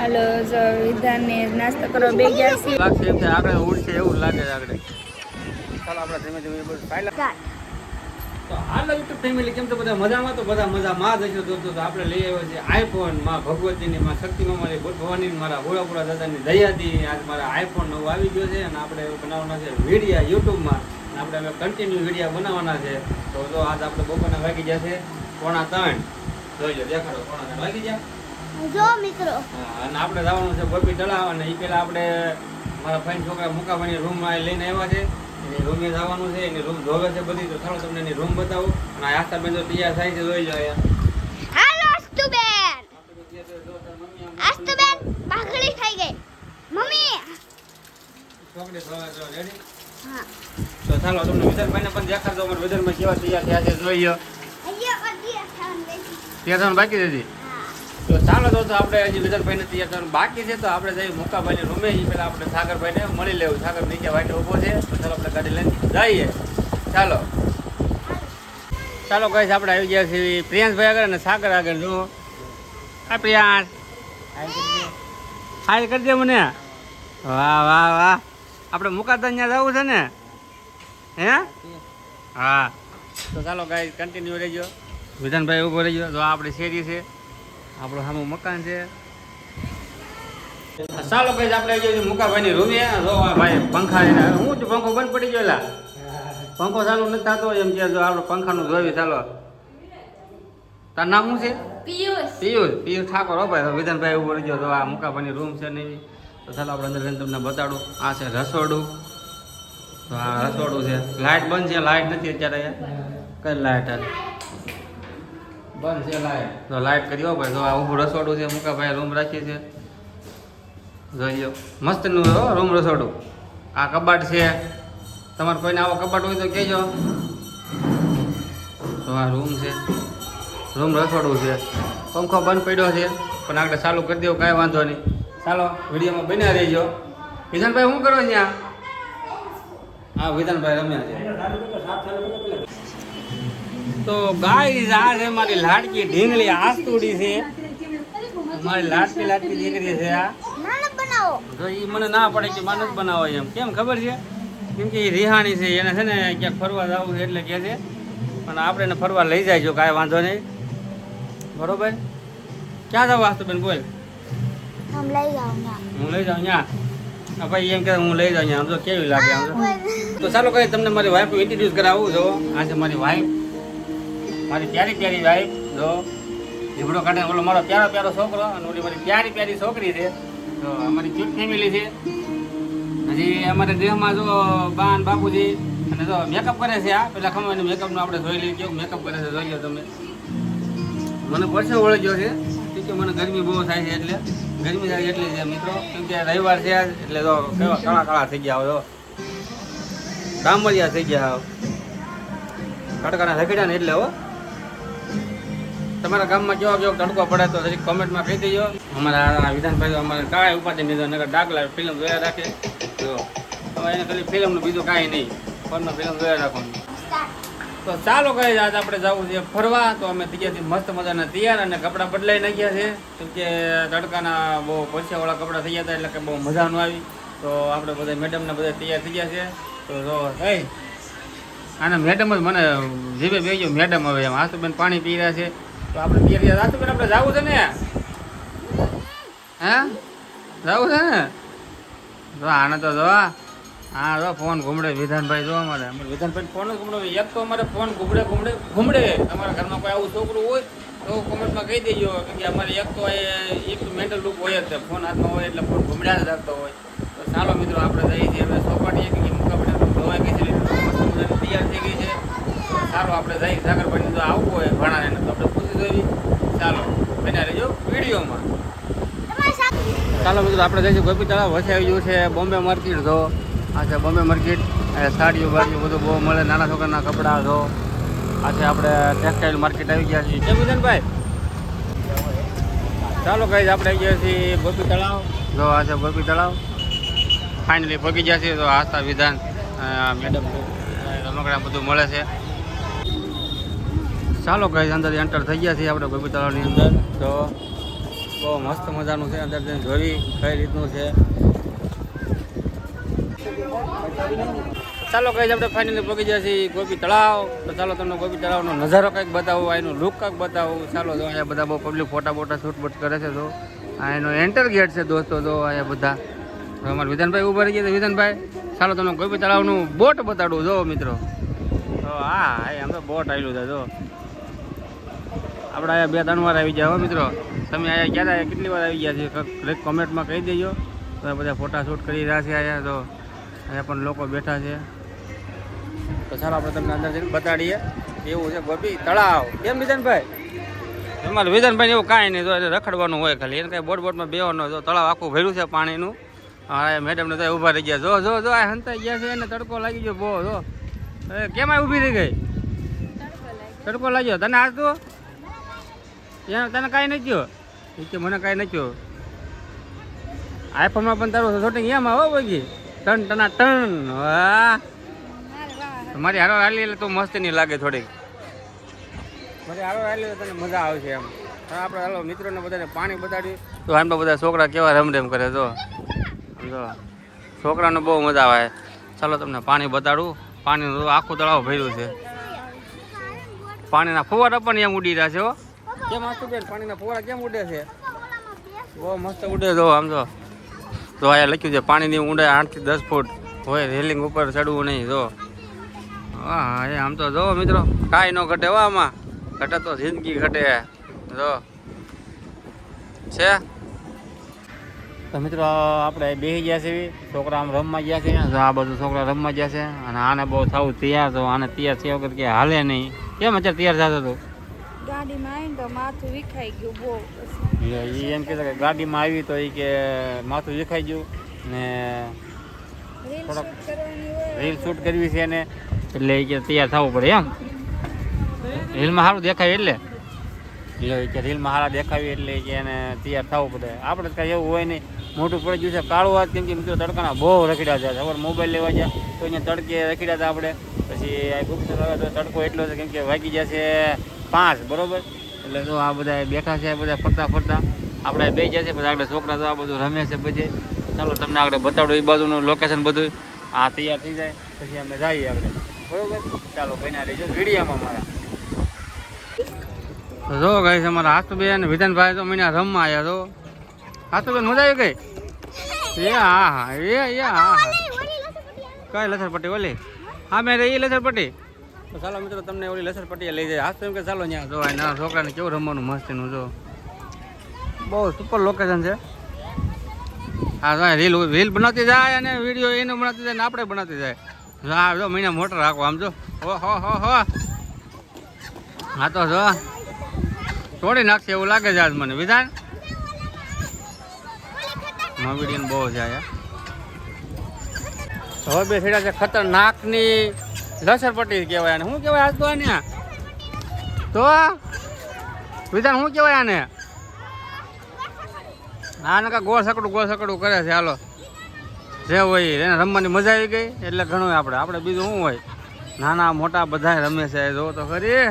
હાલો વિધાનને નાસ્તો કરવા બે ગયા છીએ. લાગશે એમ કે આગળ ઉડશે એવું લાગે છે આગળ. ચાલો આપણે ધીમે ધીમે બધું ફાઇનલ. તો હાલો યુટ્યુબ ફેમિલી કેમ તો બધા મજામાં, તો બધા મજામાં જ હશે. તો આપણે લઈ આવ્યો છે આઈફોન. માં ભગવતીની, માં શક્તિમાં, મારી ભવાની, મારા ભોળાપુરા દાદાની દયાથી આજ મારા આઈફોન નવો આવી ગયો છે. અને આપણે બનાવવાના છે વિડીયા યુટ્યુબમાં. અને આપણે હવે કન્ટિન્યુ વિડીયા બનાવવાના છે. તો આજ આપણે બપોરના વાગી જશે 2:45. જોઈ લો, દેખાડો 2:45 વાગી ગયા જો મિત્રો. અને આપણે જવાનું છે ગોપી તળાવ. અને એ પેલા આપણે મારા ફાઈન છોકરા મુકાભાઈની રૂમમાં લઈને આવ્યા છે. એની રૂમે જવાનું છે, એની રૂમ ધોવે છે બધી. તો ચાલો તમને એની રૂમ બતાવું. અને આસ્તા બેન તો તૈયાર થાય છે, જોઈ લો અહીંયા. હાલો અસ્તુબેન. અસ્તુબેન પાઘડી થઈ ગઈ મમ્મી. છોકરી ધોવે છે રેડી. હા તો ચાલો તમને વિદર્ભાઈને પણ દેખાડો. અમારા વિદર્ભમાં કેવા તૈયાર થયા છે જોઈ લો. અહીંયા અધિયા થાન બેસી. ત્યાં થવાનું બાકી છે હજી. તો ચાલો તો આપણે હજી વિદર્ભાઈને તૈયાર થવાનું બાકી છે. તો આપણે જઈએ મુકાભાઈની રૂમે. એ પેલા આપણે સાગરભાઈને મળી લેવું. સાગર નીચે વાટે ઊભો છે. તો ચાલો આપણે ગાડી લઈને જઈએ. ચાલો ચાલો કહીશ આપણે આવી ગયા છીએ પ્રિયાંશભાઈ આગળ અને સાગર આગળ. જો આ પ્રિયાંશ હાય કરજે મને. વાહ વાહ વાહ. આપણે મુકાતા ત્યાં જવું છે ને? હે હા. તો ચાલો ગાઈસ કન્ટિન્યુ રહેજો. વિધાનભાઈ ઊભો રહેજો. તો આપણી શેરી છે, આપણું સામું મકાન છે. ચાલો કહીશ આપણે આવી ગયો મુકાભાઈની રૂમે. જો ભાઈ પંખા એને હું જ પંખો બંધ પડી ગયો. લા પંખો ચાલુ નથી થતો એમ કે જો આપણે પંખાનું જોઈ. ચાલો તાર નામ શું છે? પિયુષ. પિયુષ ઠાકોર. હો ભાઈ વિધાનભાઈ ઊભો રહેજો. તો આ મુકાભાઈની રૂમ છે નહીં. તો ચાલો આપણે અંદર જઈને તમને બતાડું. આ છે રસોડું. તો આ રસોડું છે. લાઇટ બંધ છે, લાઇટ નથી અત્યારે. કઈ લાઇટ બંધ છે લાઇટ. તો લાઇટ કર્યો ભાઈ. તો આ ઊભું રસોડું છે. મુકાભાઈ રૂમ રાખીએ છે. જોઈજો મસ્તનું હો રૂમ રસોડું. આ કબાટ છે. તમારે કોઈને આવો કબાટ હોય તો કહેજો. તો આ રૂમ છે, રૂમ રસોડું છે. પંખો બંધ પડ્યો છે પણ આગળ ચાલુ કરી દેવું, કાંઈ વાંધો નહીં. ચાલો વિડીયોમાં બન્યા રહેજો. વિધાનભાઈ શું કરો ત્યાં? હા વિધાનભાઈ રમ્યા છે. તો ગાઈસ આ છે મારી લાડકી ઢીંગલી આસ્તુડી છે. મારી લાડકી દીકરી છે આ. નાના બનાવો. તો એ મને ના પડે કે માનસ બનાવો એમ. કેમ ખબર છે? કેમ કે એ રિહાણી છે. એને છે ને ક્યાંક ફરવા જવું છે એટલે કહે છે. પણ આપણે એને ફરવા લઈ જાય, કાંઈ વાંધો નહીં. બરોબર. ક્યાં જાવ આસ્તુબેન બોલ? હમ લઈ જાઓ ના. હું લઈ જાઉં ત્યાં. ભાઈ એમ કે હું લઈ જાઉં આમ તો કેવી લાગે આમ તો. ચાલો કઈ તમને મારી વાઈફ ઇન્ટ્રોડ્યુસ કરાવું. જો આ છે મારી વાઈફ, મારી પ્યારી પ્યારી વાઈફ. જો ઝીબડો કાઢે ઓલો મારો પ્યારો પ્યારો છોકરો અને ઓલી મારી પ્યારી પ્યારી છોકરી છે. તો અમારી ક્યુટ ફેમિલી છે. હજી અમારે દેહમાં જો બાન બાપુજી અને જો મેકઅપ કરે છે. આ પેલા ખમવાની મેકઅપનું આપણે જોઈ લઈએ કેવું મેકઅપ કરે છે. જોઈ લો તમે. મને પરસે વળી ગયો છે કે મને ગરમી બહુ થાય છે એટલે ગરમી થાય એટલી છે મિત્રો. કેમ કે રવિવાર છે એટલે તો કેવા કાળા કાળા થઈ ગયા હોય. ડામરિયા થઈ ગયા તડકાના રખડ્યા ને એટલે. હો તમારા ગામમાં કેવો કેવો તડકો પડે તો હજી કોમેન્ટમાં કહી દેજો. અમારા વિધાનભાઈ અમારે કાંઈ ઉપાધિ નહીં. નગર ડાકલા ફિલ્મ જોયા રાખે. જો હવે એને ખાલી ફિલ્મનું બીજું કાંઈ નહીં, ફોનમાં ફિલ્મ જોયા રાખવાનું. તો ચાલો કહે આજ આપણે જવું છે ફરવા. તો અમે થઈ ગયા મસ્ત મજાના તૈયાર અને કપડાં બદલાઈ નાખ્યા છે. કેમ કે તડકાના બહુ પછીવાળા કપડાં થઈ ગયા હતા એટલે કે બહુ મજા ન આવી. તો આપણે બધા મેડમને બધા તૈયાર થઈ ગયા છે. તો જો આના મેડમ જ મને જીભે બે ગયો મેડમ. હવે એમ આસ્તુબેન પાણી પી રહ્યા છે. તો આપણે તૈયાર થયા. આસ્તુબેન આપણે જવું છે ને? હે જવું છે ને? જો આને તો જો હા જો ફોન ઘૂમડે વિધાનભાઈ. જો અમારે વિધાનભાઈ ફોન જ ઘૂમડે. એક તો અમારે ફોન ઘૂમડે. તમારા ઘરમાં કોઈ આવું છોકરું હોય તો કોમેન્ટમાં કહી દેજો. કે અમારે એક તો મેન્ટલ લુક હોય જ. ફોન હાથમાં હોય એટલે ફોન ઘૂમડ્યા જ રાખતો હોય. તો ચાલો મિત્રો આપણે જઈએ છીએ હવે સોપાટીએ. કે મુકાબડે ધોવાઈ ગઈ છે, તૈયાર થઈ ગઈ છે. ચાલો આપણે જઈએ. સાગરભાઈને જો આવવું હોય ભણાને તો આપણે પૂછી જોઈએ. ચાલો બન્યા રહેજો વિડીયોમાં. ચાલો મિત્રો આપણે જઈશું ગોપી તળાવ. વચ્ચે આવી ગયું છે બોમ્બે માર્કેટ. જો આ છે બોમ્બે માર્કેટ. સાડીઓ બાડીઓ બધું બહુ મળે. નાના છોકરાના કપડાં. જો આ છે આપણે ટેક્સટાઇલ માર્કેટ આવી ગયા છીએ. કેમ વિધાનભાઈ? ચાલો કઈ આપણે આવી ગયા છીએ ગોપી તળાવ. જો આ છે ગોપી તળાવ. ફાઇનલી પગી ગયા છીએ. તો આસ્થા વિધાન મેડમ રમકડા બધું મળે છે. ચાલો કઈ અંદર એન્ટર થઈ ગયા છીએ આપણે ગોપી તળાવની અંદર. તો બહુ મસ્ત મજાનું છે. અંદર જઈને જોઈ કઈ રીતનું છે. ચાલો કઈ આપણે ફાઇનલી પહોંચી ગયા છીએ ગોપી તળાવ. તો ચાલો તમને ગોપી તળાવનો નજારો કંઈક બતાવું, એનું લુક કંઈક બતાવું. ચાલો જો અહીંયા બધા બહુ પબ્લિક ફોટા શૂટ બૂટ કરે છે. તો આ એનો એન્ટર ગેટ છે દોસ્તો. તો અહીંયા બધા અમારા વિધાનભાઈ ઉભા રહી ગયા છે. વિધાનભાઈ ચાલો તમને ગોપી તળાવનું બોટ બતાડું જો મિત્રો. તો હા આમ તો બોટ આવેલું છે. જો આપણે અહીંયા 2-3 વાર આવી ગયા હો મિત્રો. તમે અહીંયા ક્યારે કેટલી વાર આવી ગયા છે કોમેન્ટમાં કહી દેજો. તમે બધા ફોટા શૂટ કરી રહ્યા છે અહીંયા. તો અહીંયા પણ લોકો બેઠા છે. તો ચાલો આપણે તમને અંદર જઈને બતાડીએ. એવું છે ગોપી તળાવ. કેમ વિધાનભાઈ? તમારે વિધાનભાઈ એવું કાંઈ નહીં. જો એટલે રખડવાનું હોય ખાલી. એને કાંઈ બોટમાં બેવાનો. જો તળાવ આખું ભર્યું છે પાણીનું. હા મેડમને તો ઊભા રહી ગયા. જો જો આ હંતાઈ ગયા છે. એને તડકો લાગી ગયો બહુ. જો કેમ આ ઊભી રહી ગઈ? તડકો લાગ્યો તને? આજ તો તને કાંઈ નથી થયો? કે મને કાંઈ નથી થયો. આઈફોનમાં પણ તારું શૂટિંગ એમાં હો ભાઈ. ટન. વાહ મારી હારો હાલી એટલે તો મસ્તી નહીં લાગે થોડીક. મારી હારો હાલી તને મજા આવશે એમ. આપણે હાલો મિત્રોને બધાને પાણી બતાડ્યું. તો આમાં બધા છોકરા કેવા રમરેમ કરે. જો સમજો છોકરાને બહુ મજા આવે. ચાલો તમને પાણી બતાડું. પાણીનું આખું તળાવ ભર્યું છે. પાણીના ફુવારા પણ એમ ઉડી રહ્યા છે. હો કેમ આખું બેન પાણીના ફુવારા કેમ ઉડે છે? બહુ મસ્ત ઉડે. જો આમ જો અહીંયા લખ્યું છે પાણીની ઊંડાઈ 8 થી 10 ફૂટ હોય. રેલિંગ ઉપર ચડવું નહીં. જો હા એ આમ તો જો મિત્રો કાંઈ ન ઘટે. હો આમાં ઘટે તો જિંદગી ઘટે. જો છે. તો મિત્રો આપણે બેસી ગયા છીએ. છોકરા આમ રમવા ગયા છે. આ બધું છોકરા રમવા ગયા છે. અને આને બહુ થવું તૈયાર. તો આને તૈયાર થયા વગર કે હાલે નહીં. કેમ અત્યારે તૈયાર થતો હતો? ગાડીમાં આવીને તો માથું વિખાઈ ગયું બહુ. એ એમ કહેતા કે ગાડીમાં આવી તો એ કે માથું વિખાઈ ગયું ને થોડોક રીલ શૂટ કરવી છે એને એટલે એ કે તૈયાર થવું પડે એમ. રીલમાં સારું દેખાય એટલે કે રીલમાં સારા દેખાવી એટલે કે એને તૈયાર થવું પડે. આપણે કાંઈ એવું હોય નહીં. મોટું પડી ગયું છે કાળું વાત. કેમ કે મિત્રો તડકાના બહુ રખડ્યા છે. ખબર મોબાઈલ લેવા જાય તો અહીંયા તડકે રખડ્યા હતા આપણે. પછી આ ગુપ્ત તડકો એટલો છે કેમ કે વાગી જશે 5 બરોબર. એટલે તો આ બધા બેઠા છે. બધા ફરતા આપણે બે જાય છે. બધા આગળ છોકરા તો આ બધું રમે છે. પછી ચાલો તમને આગળ બતાડો એ બાજુનું લોકેશન બધું. આ તૈયાર થઈ જાય પછી અમે જઈએ આપણે બરોબર. ચાલો બન્યા રહીજો વિડીયોમાં મારા. જો ગઈ છે અમારા હાથુબેન અને વિધાનભાઈ તો મને રમવા આવ્યા. તો હાથુબેન મજા આવી ગઈ? હા કઈ લસરપટ્ટી ઓલી? હા મેં રહી લસરપટ્ટી. તો ચાલો મિત્રો તમને ઓલી લસરપટ્ટી લઈ જાય. હાથ તો એમ કે ચાલો ત્યાં જો નાના છોકરાને કેવું રમવાનું મસ્તીનું. જો બહુ સુપર લોકેશન છે. હા રીલ બનાવતી જાય અને વિડીયો એનો બનાવતી જાય ને આપણે બનાવતી જાય. હા જો મહિના મોટર રાખો આમ જો. હો હા તો જો તોડી નાખશે એવું લાગે છે આજ મને. વિધાન વિડીયો બહુ છે આયા. હવે બે છેડા છે ખતરનાકની લસરપટ્ટી કહેવાય. આને શું કહેવાય? આજ તો આને તો વિધાન શું કહેવાય આને? આને કાં ગોળ સકડું કરે છે. હાલો જે હોય એને રમવાની મજા આવી ગઈ એટલે ઘણું. આપણે બીજું શું હોય? નાના મોટા બધા રમે છે. જો તો ખરી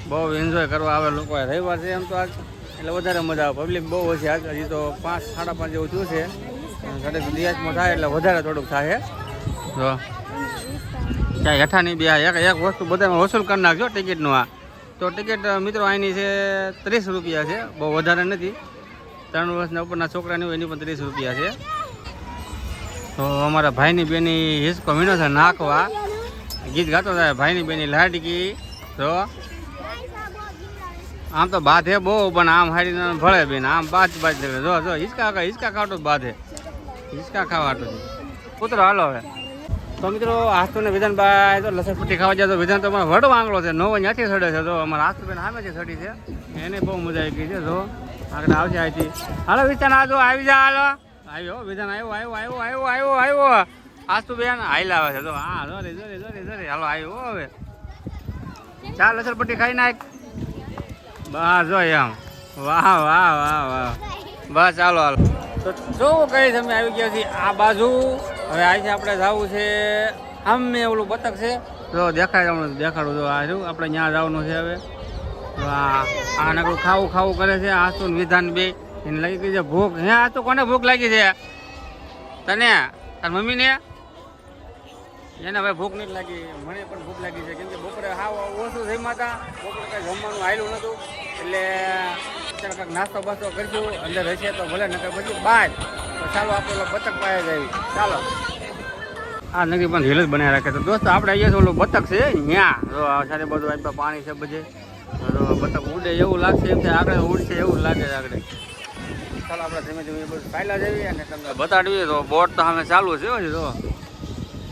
બહુ એન્જોય કરવા આવે લોકો. રવિવાર છે એમ તો આજ એટલે વધારે મજા આવે. પબ્લિક બહુ હોય છે આજ. હજી તો 5-5:30 જેવું થયું છે. ઘડીક દિવસમાં થાય એટલે વધારે થોડુંક થાય. જો ત્યાં હેઠાની બે એક વસ્તુ બધામાં વસૂલ કરી નાખજો ટિકિટનું. આ તો ટિકિટ મિત્રો અહીંની છે 30 રૂપિયા છે. બહુ વધારે નથી. 3 વર્ષના ઉપરના છોકરાની હોય એની પણ 30 રૂપિયા છે. તો અમારા ભાઈની બેની હિસકો મીનો છે નાખવા. ગીત ગાતો થાય ભાઈની બેની લાડકી. તો આમ તો બાધે બહુ પણ આમ હાડીને ભળે બેન. આમ બાજ જો હિસકા ખાટો બાધે. હિસકા ખાવાટું છે પુત્ર. હાલો હવે તો મિત્રો આસ્તુ ને વિધાનભાઈ તો લસણપટ્ટી ખાવા જાય. તો વિધાન તો અમારો વડો આંગળો છે. 9 ત્યાંથી સડે છે. તો અમારા આસ્તુબેન સામે છે સડી છે. એને બહુ મજા આવી ગઈ છે. જો આગળ આવશે અહીંથી. હાલો વિધાન આજો આવી જા. હાલો આવ્યો વિધાન આવ્યો. આસ્તુબેન હાઈલા આવે છે. તો હા જોરી હાલો આવ્યો હવે. ચાલ લસણપટ્ટી ખાઈ નાખ. બસ જો એમ. વાહ બસ ચાલો હાલો. તો જો કઈ તમે આવી ગયા છીએ આ બાજુ. હવે અહીંથી આપણે જવું છે આમ ઓલું બતક છે. જો દેખાય તમને દેખાડું. જો આ આપણે ત્યાં જવાનું છે હવે. તો આ નકરું ખાવું ખાવું કરે છે આ તો વિધાન બે એને લાગી ગઈ છે ભૂખ. હે આ તો કોને ભૂખ લાગી છે? તને? તાર મમ્મીને? એને ભાઈ ભૂખ નથી લાગી, મને પણ ભૂખ લાગી છે કેમ કે બપોરે હાવ ઓછું જમ્યા હતા, બપોરે કાંઈ જમવાનું આવેલું નહોતું એટલે અત્યારે કાંઈક નાસ્તો બાસ્તો કરશું, અંદર હશે તો ભલે નકર પછી બહાર. તો ચાલો આપણે બતક પાસે જઈએ. ચાલો આ નગરી પણ રીલ જ બનાવી રાખે. તો દોસ્તો આપણે અહીંયા છે ઓલું બતક છે ત્યાં જો સાથે બધું આપ્યા પાણી છે બધે. તો બતક ઉડે એવું લાગશે એમ છે, આગળ ઉડશે એવું લાગે છે આગળ. ચાલો આપણે ધીમે ધીમે બધું ચાલ્યા જઈએ અને તમને બતાડીએ. તો બોટ તો અમે ચાલુ છે હજી તો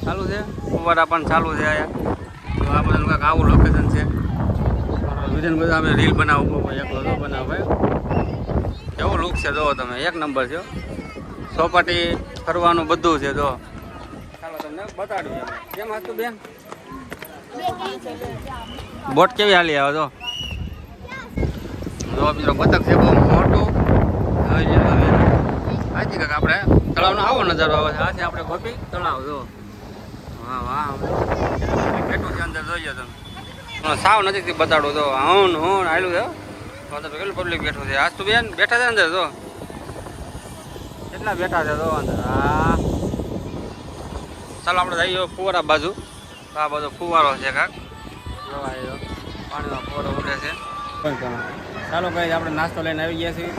ચાલુ છે, ફુવારા પણ ચાલુ છે અહીંયા. તો આ બધું કાંઈક આવું લોકેશન છે. વિધાન બધા અમે રીલ બનાવું એકલો તો બનાવે કેવો લુક છે જો તમે, એક નંબર છે. ચોપાટી ફરવાનું બધું છે જો. ચાલો તમને બતાડ્યું કેમ હતું બેન બોટ કેવી હાલી આવે તો જો મિત્રો બતક છે બહુ મોટું. આજે કાંક આપણે તળાવનો આવો નજારો આવે છે. આ છે આપણે ગોપી તળાવ જો. વાહ વાહ કેટલું છે અંદર જોઈએ તમે. સાવ નજીકથી બતાડું તો હું આવેલું છે તો કેટલું પબ્લિક બેઠું છે. આજ તો બેન બેઠા છે અંદર તો કેટલા બેઠા છે તો અંદર. હા ચાલો આપણે જઈએ ફુવારા બાજુ. આ બધો ફુવારો છે કાંક જોવા પાણીમાં ફુવારો ઉડે છે. ચાલો કઈ આપણે નાસ્તો લઈને આવી ગયા છીએ.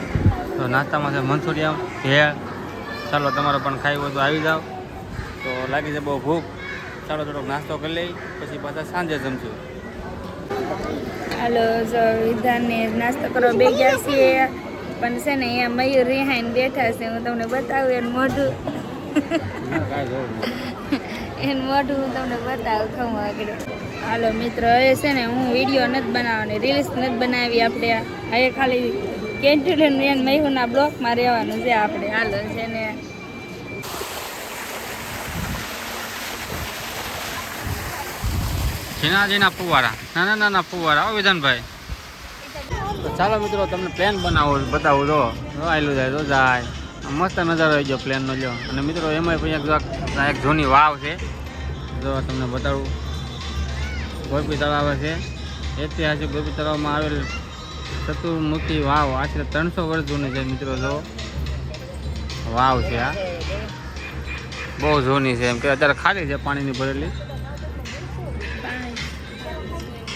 તો નાસ્તામાં છે મંચુરિયન ભેળ. ચાલો તમારે પણ ખાઈ હોય તો આવી જાઓ. તો લાગી છે બહુ ભૂખ. ચાલો થોડોક નાસ્તો કરી લઈ પછી પાછા સાંજે જમશું. હાલો જો વિધાનને નાસ્તો કરવા બે ગયા છીએ પણ છે ને અહીંયા મયુર રિહાઈને બેઠા છે. હું તમને બતાવું એનું મોઢું એનું મોઢું હું તમને બતાવું ખમું આગળ. હાલો મિત્રો હવે છે ને હું વિડીયો નથી બનાવવાની, રીલ્સ નથી બનાવી આપણે. હવે ખાલી કેન્ટીન એને મયુરના બ્લોકમાં રહેવાનું છે આપણે. હાલો છે ને ઝીણા ફુવારા નાના નાના ફુવારા આવો વિધાનભાઈ. તો ચાલો મિત્રો તમને પ્લેન બતાવું જો આવેલું જાય તો જાય મસ્ત નજારો આવી ગયો પ્લેનનો જો. અને મિત્રો એમાં પછી એક જૂની વાવ છે જો તમને બતાવું. ગોપી તળાવ છે, ઐતિહાસિક ગોપી તળાવમાં આવેલ ચતુર્મુખી વાવ આશરે 300 વર્ષ જૂની છે મિત્રો. જો વાવ છે આ બહુ જૂની છે એમ કે અત્યારે ખાલી છે પાણીની ભરેલી.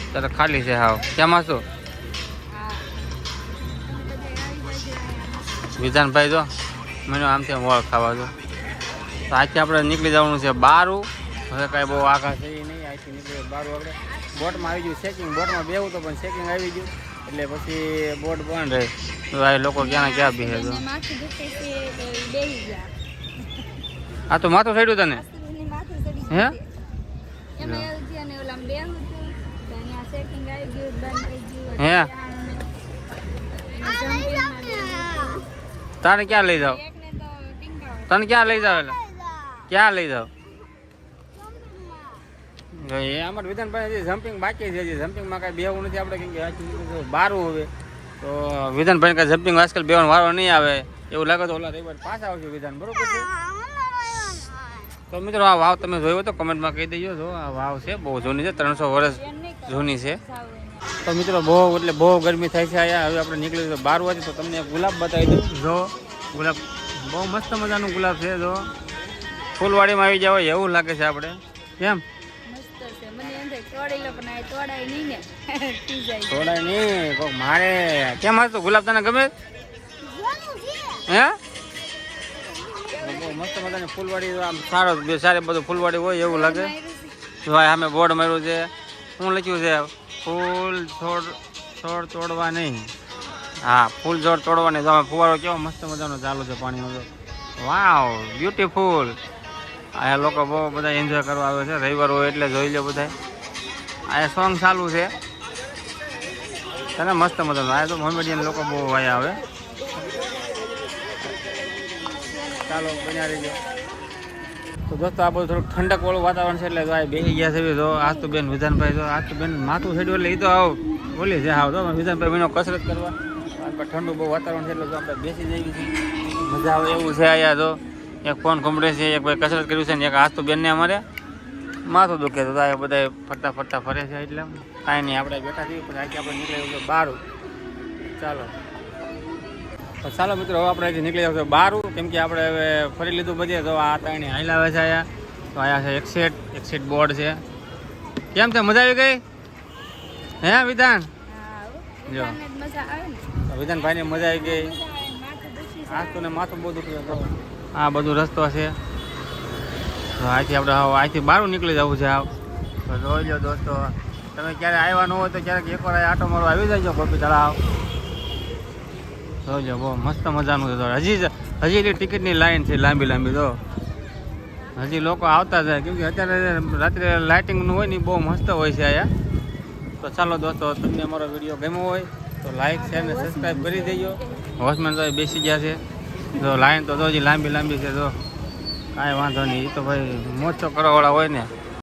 અત્યારે ખાલી છે હાવ. કેમાં શું વિધાનભાઈ જો મને આમથી વળ ખાવા જો. તો આજથી આપણે નીકળી જવાનું છે બારું. હવે કાંઈ બહુ આઘા છે એ નહીં. આજથી નીકળી બારું આપણે બોટમાં આવી ગયું ચેકિંગ. બોટમાં બેવું તો પણ ચેકિંગ આવી ગયું એટલે પછી બોટ બંધ રહે. તો આ લોકો ક્યાં ક્યાં બેસે તો આ તો માથું ચડ્યું તને હે હે તારે ક્યાં લઈ જાવ? તને ક્યાં લઈ જાવ? એટલે ક્યાં લઈ જાવ? એ અમારે વિધાનભાઈ હજી જમ્પિંગ બાકી છે. હજી જમ્પિંગમાં કાંઈ બેવું નથી આપણે કેમ કે બારું હવે તો વિધાનભાઈ કાંઈ જમ્પિંગ આજકાલ બેવાનો વારો નહીં આવે એવું લાગે તો ઓલા રવિવાર પાછા આવશે વિધાન બરોબર છે. તો મિત્રો આ વાવ તમે જોયો તો કમેન્ટમાં કહી દેજો. જો આ વાવ છે બહુ જૂની છે, 300 વર્ષ જૂની છે. તો મિત્રો બહુ એટલે બહુ ગરમી થાય છે અહીંયા. હવે આપણે નીકળી તો 12 વાગે તો તમને ગુલાબ બતાવી દઉં. જો ગુલાબ બહુ મસ્ત મજાનું ગુલાબ છે. જો ફૂલવાડીમાં આવી જાવ એવું લાગે છે આપણે. કેમ તોડાય નહીં કોક મારે કેમ હતું ગુલાબ તને ગમે હે? બહુ મસ્ત મજાની ફૂલવાડી આમ સારી બધું ફૂલવાડી હોય એવું લાગે. ભાઈ સામે બોર્ડ માર્યું છે. શું લખ્યું છે? ફૂલ છોડ તોડવા નહીં. હા ફૂલ છોડ તોડવા નહીં. તમે ફુવારો કેવો મસ્ત મજાનો ચાલુ છે પાણીનો. વાવ બ્યુટીફુલ. આ લોકો બહુ બધા એન્જોય કરવા આવે છે. રવિવાર હોય એટલે જોઈ લો બધા. આ સોંગ ચાલુ છે તને મસ્ત મજાનું. આ તો મોમેડિયન લોકો બહુ અહીંયા આવે. ચાલો બન્યા રહીજો. તો દોસ્તો આ બધું થોડુંક ઠંડક વાળું વાતાવરણ છે એટલે આ બેસી ગયા છે. તો આજ તો બેન વિધાનભાઈ તો આજ તો બેન માથું છેડ્યું એટલે એ તો આવ બોલી છે આવ તો વિધાનભાઈ બેનો કસરત કરવા. ઠંડુ બહુ વાતાવરણ છે એટલે તો આપણે બેસી જઈએ છીએ. મજા આવે એવું છે અહીંયા. તો એક ફોન ઘૂમડે છે, એક ભાઈ કસરત કર્યું છે ને એક આજ તો બેનને અમારે માથું દુખે તો આ બધા ફરતા ફરતા ફરે છે એટલે કાંઈ નહીં આપણે બેઠા છીએ પછી આજે આપણે નીકળી જવું બહાર ચાલો તો ચાલો મિત્રો હવે આપણે અહીંથી નીકળી જવું બહાર કેમ કે આપણે હવે ફરી લીધું બધે તો આ ત્રણે હાઈલ આવે છે અહીંયા તો અહીંયા છે એક્સેટ બોર્ડ છે કેમ છે મજા આવી ગઈ હે વિધાન જો વિધાનભાઈને મજા આવી ગઈ આજ તો ને માથું બહુ દુખી હતો આ બધું રસ્તો છે તો અહીંથી આપણે અહીંથી બહાર નીકળી જવું છે તો જોઈ લો દોસ્તો તમે ક્યારે આવ્યા ન હોય તો ક્યારેક એકવાર આટો મારો આવી જાય ગોપી તળાવ જોઈ લો બહુ મસ્ત મજાનું છે હજી ટિકિટની લાઈન છે લાંબી લાંબી તો હજી લોકો આવતા જાય કેમ કે અત્યારે રાત્રે લાઇટિંગનું હોય ને બહુ મસ્ત હોય છે અહીંયા તો ચાલો દોસ્તો તમને અમારો વિડીયો ગમ્યો હોય તો લાઈક શેર ને સબસ્ક્રાઈબ કરી દેજો વોચમેન તો બેસી ગયા છે તો લાઈન તો હજી લાંબી લાંબી છે તો કાંઈ વાંધો નહીં એ તો ભાઈ મોજો કરવાવાળા હોય ને